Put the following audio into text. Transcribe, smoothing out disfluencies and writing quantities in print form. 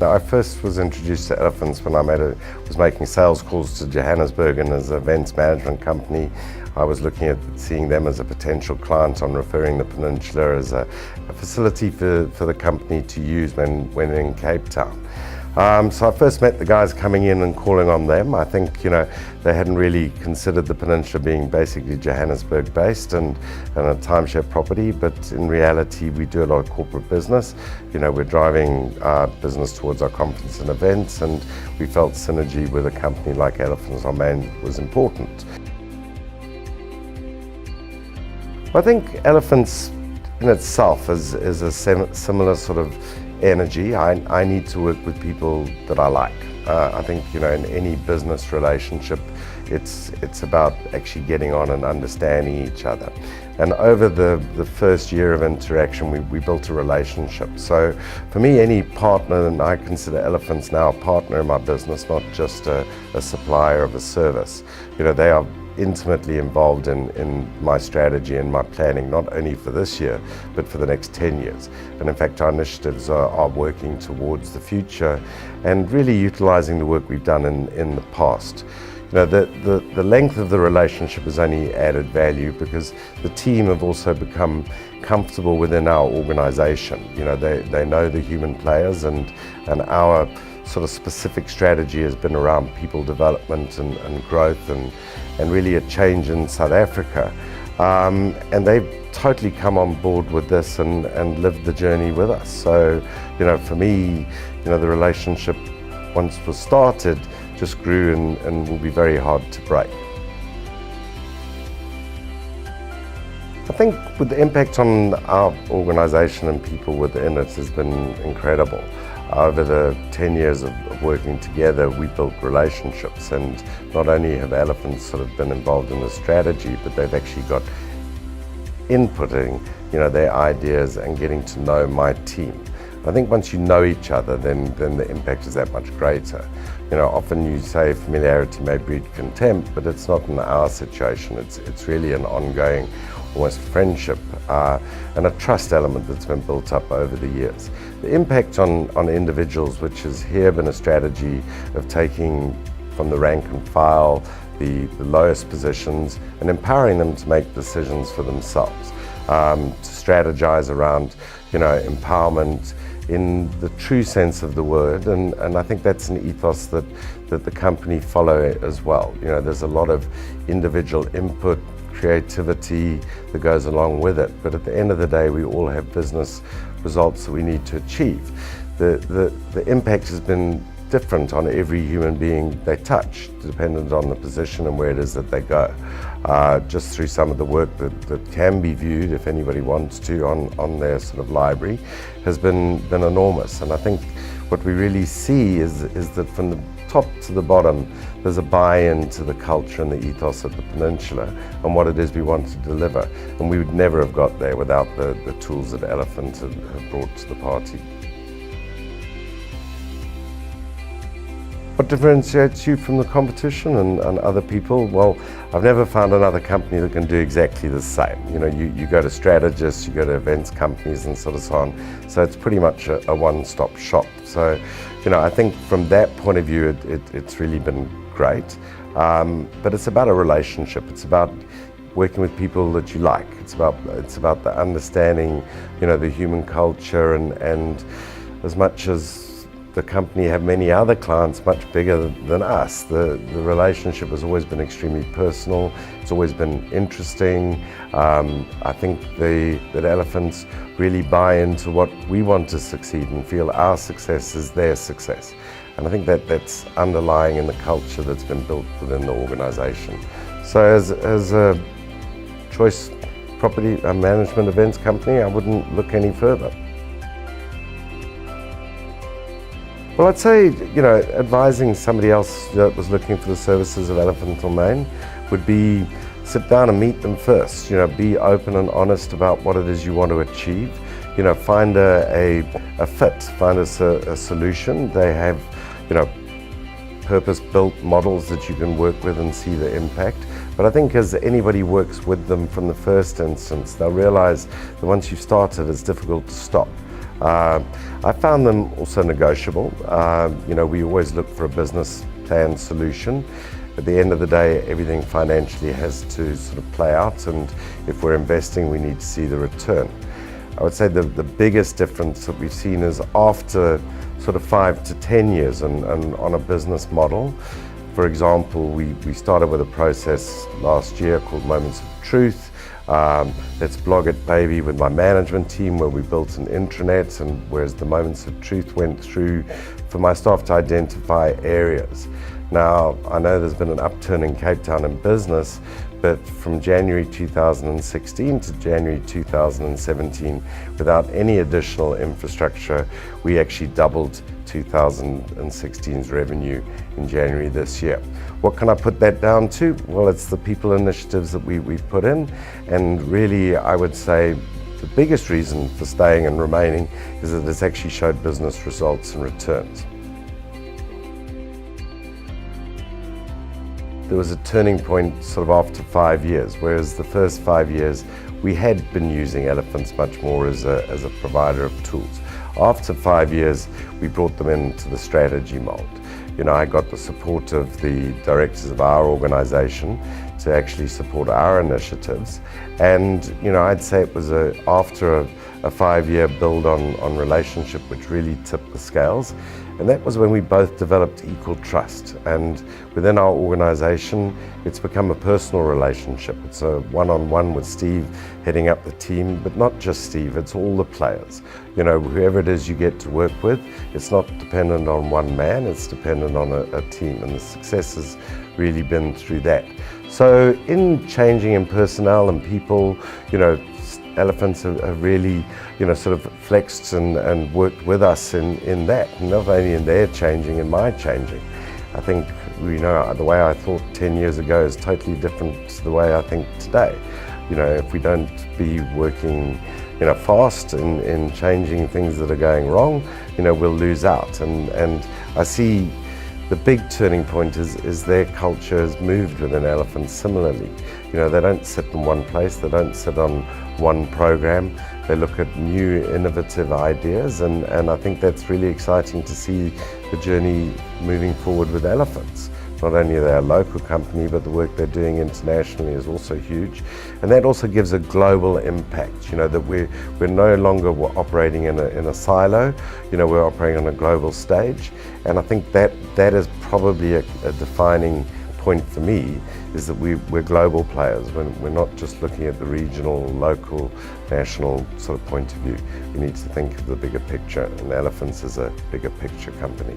I first was introduced to elephants when I was making sales calls to Johannesburg, and as an events management company, I was looking at seeing them as a potential client on referring the peninsula as a facility for the company to use when in Cape Town. So I first met the guys coming in and calling on them. I think, they hadn't really considered the peninsula being basically Johannesburg based and a timeshare property, but in reality we do a lot of corporate business. We're driving our business towards our conference and events, and we felt synergy with a company like Elephants on Main was important. I think Elephants in itself is a similar sort of energy. I need to work with people that I like. I think in any business relationship, it's about actually getting on and understanding each other. And over the first year of interaction, we built a relationship. So for me, any partner, and I consider Elephants now a partner in my business, not just a supplier of a service. They are intimately involved in my strategy and my planning, not only for this year, but for the next 10 years. And in fact, our initiatives are working towards the future and really utilizing the work we've done in the past. The length of the relationship has only added value because the team have also become comfortable within our organization. They know the human players, and our sort of specific strategy has been around people development and growth and really a change in South Africa. And they've totally come on board with this and lived the journey with us. So, for me, the relationship, once it was started, just grew and will be very hard to break. I think with the impact on our organisation and people within it has been incredible. Over the 10 years of working together, we built relationships, and not only have Elephants sort of been involved in the strategy, but they've actually got inputting, their ideas and getting to know my team. I think once you know each other, then the impact is that much greater. Often you say familiarity may breed contempt, but it's not in our situation. It's really an ongoing, almost friendship and a trust element that's been built up over the years. The impact on individuals, which has here been a strategy of taking from the rank and file the lowest positions and empowering them to make decisions for themselves, to strategize around empowerment in the true sense of the word, and I think that's an ethos that the company follow as well. There's a lot of individual input, creativity that goes along with it, but at the end of the day we all have business results that we need to achieve. The impact has been different on every human being they touch, dependent on the position and where it is that they go. Just through some of the work that can be viewed, if anybody wants to, on their sort of library, has been enormous. And I think what we really see is that from the top to the bottom, there's a buy-in to the culture and the ethos of the peninsula and what it is we want to deliver. And we would never have got there without the tools that Elephant have brought to the party. What differentiates you from the competition and other people? Well, I've never found another company that can do exactly the same. You go to strategists, you go to events companies and so on. So it's pretty much a one-stop shop. So, I think from that point of view, it's really been great. But it's about a relationship. It's about working with people that you like. It's about the understanding, the human culture, and as much as the company have many other clients much bigger than us, the relationship has always been extremely personal. It's always been interesting. I think that Elephants really buy into what we want to succeed and feel our success is their success. And I think that's underlying in the culture that's been built within the organisation. So as a choice property management events company, I wouldn't look any further. Well, I'd say, advising somebody else that was looking for the services of Elephants on Main would be sit down and meet them first. Be open and honest about what it is you want to achieve. Find a fit, find a solution. They have, purpose-built models that you can work with and see the impact. But I think as anybody works with them from the first instance, they'll realize that once you've started, it's difficult to stop. I found them also negotiable. We always look for a business plan solution. At the end of the day, everything financially has to sort of play out, and if we're investing, we need to see the return. I would say the biggest difference that we've seen is after sort of 5 to 10 years and on a business model. For example, we started with a process last year called Moments of Truth. Let's blog it, baby, with my management team, where we built an intranet, and whereas the Moments of Truth went through for my staff to identify areas. Now, I know there's been an upturn in Cape Town in business, but from January 2016 to January 2017, without any additional infrastructure, we actually doubled 2016's revenue in January this year. What can I put that down to? Well, it's the people initiatives that we've put in, and really I would say the biggest reason for staying and remaining is that it's actually showed business results and returns. There was a turning point sort of after 5 years, whereas the first 5 years we had been using elephants much more as a provider of tools. After 5 years, we brought them into the strategy mold. I got the support of the directors of our organization to actually support our initiatives. And, I'd say it was after a 5-year build on relationship which really tipped the scales. And that was when we both developed equal trust. And within our organization, it's become a personal relationship. It's a one-on-one with Steve heading up the team, but not just Steve, it's all the players. Whoever it is you get to work with, it's not dependent on one man, it's dependent on a team. And the success has really been through that. So in changing in personnel and people, elephants have really, sort of flexed and worked with us in that, not only in their changing and my changing. I think, the way I thought 10 years ago is totally different to the way I think today. If we don't be working, fast in changing things that are going wrong, we'll lose out. And I see the big turning point is their culture has moved within elephants similarly. They don't sit in one place, they don't sit on one program, they look at new innovative ideas, and I think that's really exciting to see the journey moving forward with elephants. Not only are they a local company, but the work they're doing internationally is also huge. And that also gives a global impact, that we're no longer operating in a silo, we're operating on a global stage. And I think that is probably a defining point for me, is that we're global players. We're not just looking at the regional, local, national sort of point of view. We need to think of the bigger picture, and Elephants is a bigger picture company.